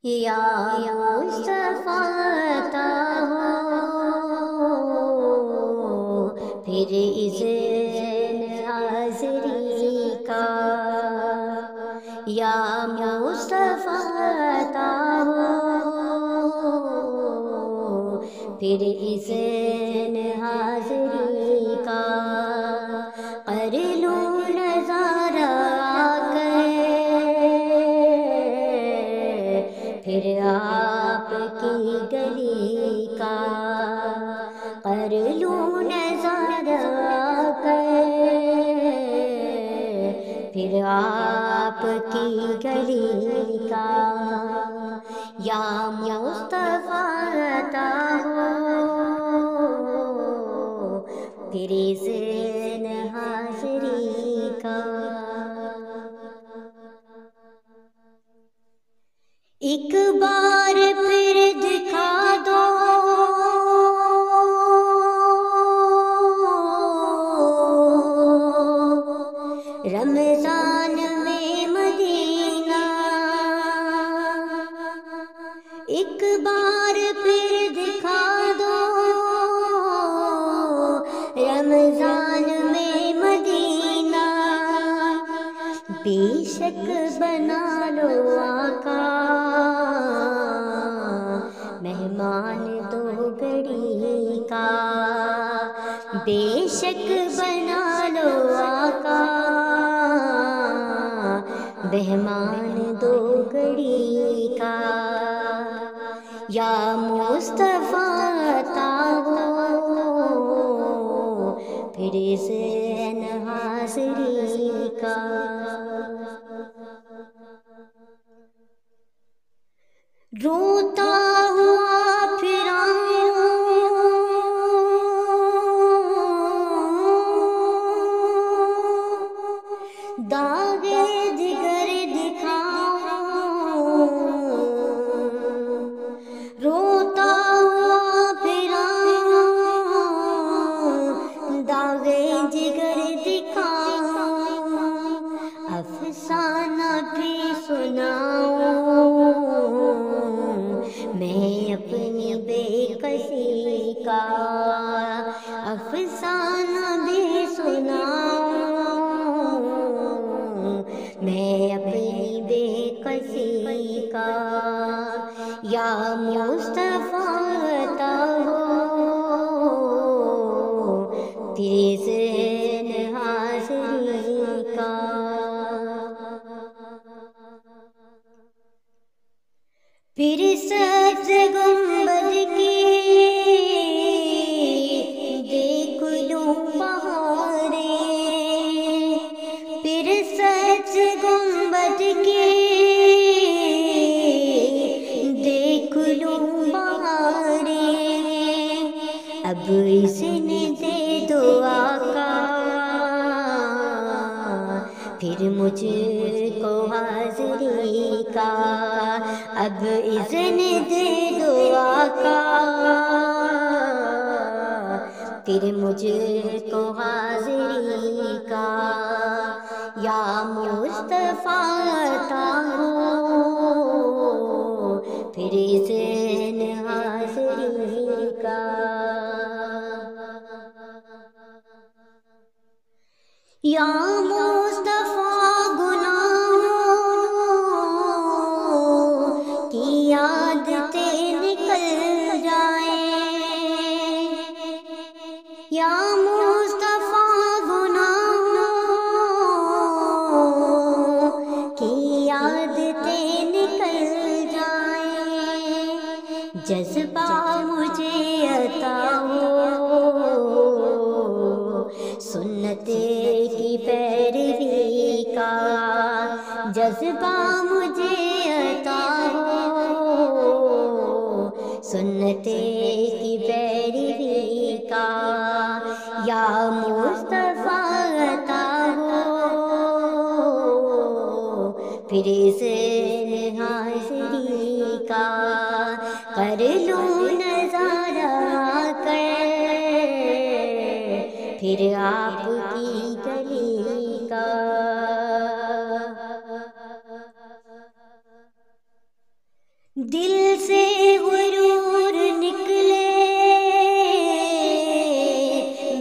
یا مصطفیٰ عطا ہو پھر اذن حاضری کا، یا مصطفیٰ عطا ہو پھر اذن حاضری کا، کر لوں نظارہ پھر آپ کی گلی کا، کر لوں نظارہ پھر آپ کی گلی کا، یا مصطفیٰ عطا ہو پھر اذن حاضری کا، ایک بار پھر دکھا دو رمضان میں مدینہ، ایک بار پھر دکھا دو رمضان میں مدینہ، بے شک بنا لو آقا مہمان دو گھڑی کا، بے شک بنا لو آقا مہمان دو گھڑی کا، یا مصطفیٰ عطا ہو پھر اذن حاضری کا، روتا ہوا پھر آؤں داغ جگر دکھاؤں، روتا ہوا پھر آؤں داغ جگر دکھاؤں، افسانہ بھی سناؤں میں اپنی بے کسی کا، افسانہ بھی سناؤں میں اپنی بے کسی کا، یا مصطفیٰ عطا ہو پھر اذن حاضری کا، پھر سبز گنبد کی دیکھ لوں بہاریں، پھر سبز گنبد کی دیکھ لوں بہاریں، اب اذن دے دو آقا پھر مجھ کو حاضری کا، اب اذن دے دو آقا پھر مجھ کو حاضری کا، یا مصطفیٰ عطا ہو پھر اذن حاضری کا، یا مصطفیٰ گناہوں کی عادتیں نکل جائیں، یا مصطفیٰ گناہوں کی عادتیں نکل جائیں، جذبہ مجھے عطا ہو سنت کی پیروی کا، جذبہ مجھے عطا ہو سنت کی پیروی کا، یا مصطفیٰ عطا ہو پھر اذن حاضری کا، کر لوں نظارہ پھر آپ کی گلی کا، دل سے غرور نکلے،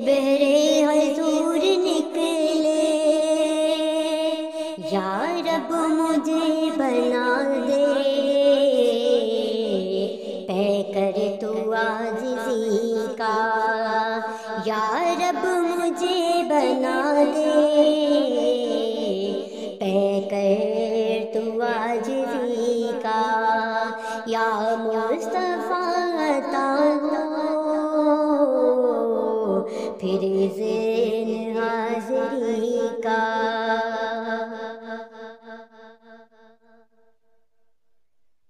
بہرے حضور نکلے، یا رب مجھے بنا دے پے کر تو عاجزی کا، یا رب مجھے بنا دے پے کر تو عاجزی کا، یا مصطفیٰ عطا ہو پھر ذہن حاضری کا۔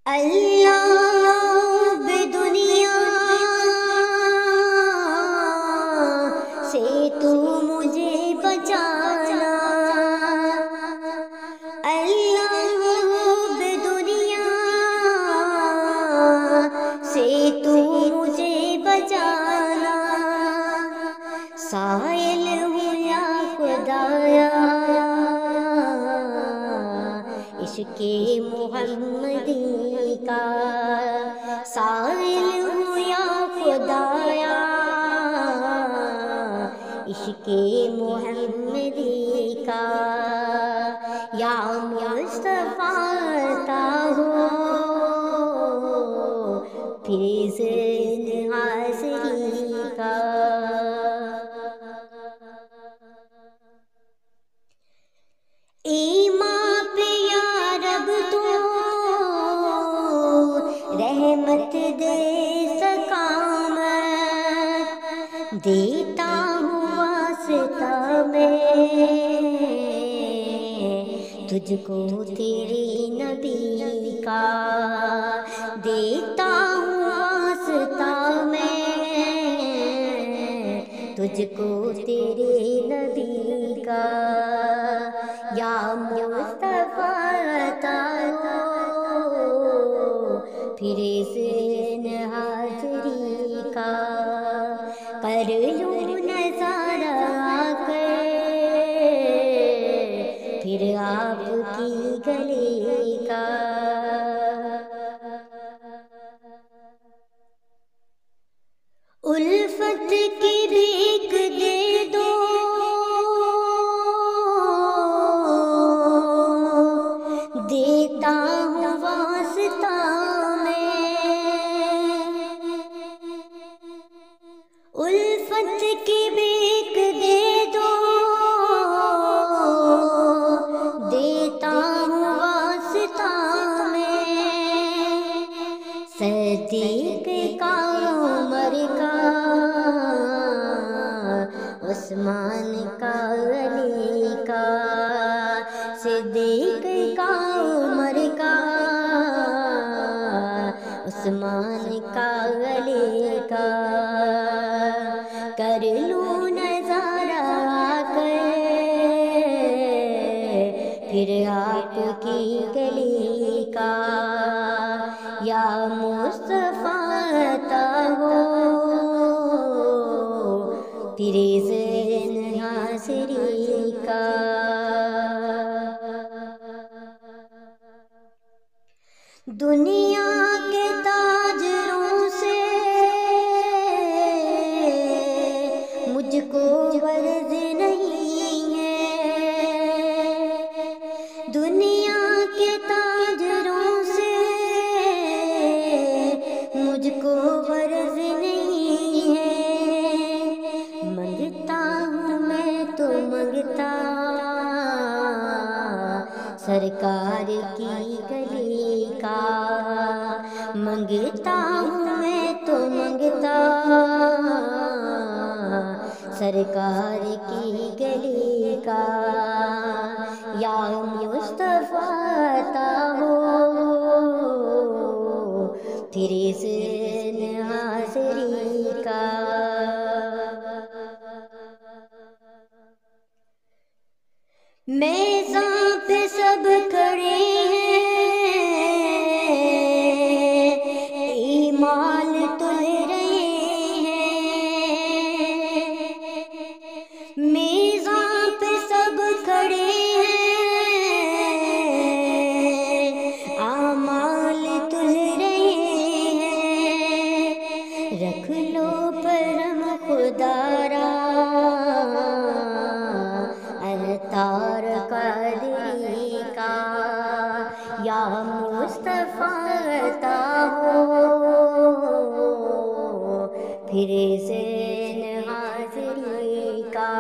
اللہ بدنیا سے تو مجھے بچانا، اللہ بدنیا سے تو مجھے بچانا، سائل ہوں یا خدایا عشق محمدی کا، سائل ہوں یا خدایا عشق محمدی کا، یا مصطفیٰ عطا ہو پھر ذہن حاضری کا۔ ایمان پہ یا رب تو رحمت دے سکامت، دیتا ہوں واسطہ میں تجھ کو تیرے نبی کا، دیتا ہوں واسطہ میں تجھ کو تیرے نبی کا، یا مصطفیٰ عطا ہو پھر ذہن حاضری کا، کر لوں نظارہ آ کر پھر آپ کی گلی کا۔ الفت کی بھیک دے دو دیتا ہوں واسطہ میں، الفت کی بھیک دے دو دیتا ہوں واسطہ میں، صدیق کا عمر کا عثمان کا علی کا، صدیق کا عمر کا عثمان کا علی کا، کر لوں نظارہ آ کر پھر آپ کی گلی کا، یا مصطفیٰ عطا ہو پھر ذہن حاضری کا۔ دنیا کے تاجروں سے مجھ کو غرض نہیں ہے، دنیا کے تاجروں سے مجھ کو غرض نہیں ہے، منگتا ہوں میں تو منگتا سرکار کی گلی کا، منگتا ہوں میں تو منگتا سرکار کی گلی کا، یا مصطفیٰ عطا ہو پھر ذہن حاضری کا۔ میزاں پہ سب کھڑے ہیں، ایمان تل رہے ہیں، میزاں پہ سب کھڑے ہیں، اعمال تل رکھ لو پرم خدا را الطار قادری کا، یا مصطفیٰ عطا ہو پھر زین حاضری کا،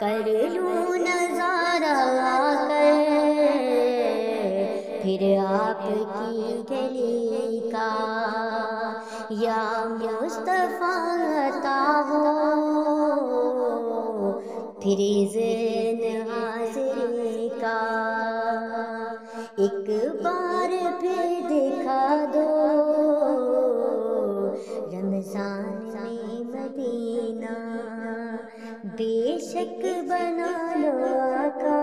کر لوں نظارہ آ کر پھر آپ کی گلی کا، یا مصطفیٰ عطا ہو پھر زین حاضری کا، ایک بار پھر دکھا دو رمضان میں مدینہ، بے شک بنا لو آقا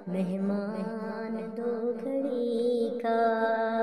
مہمان دو گھڑی کا۔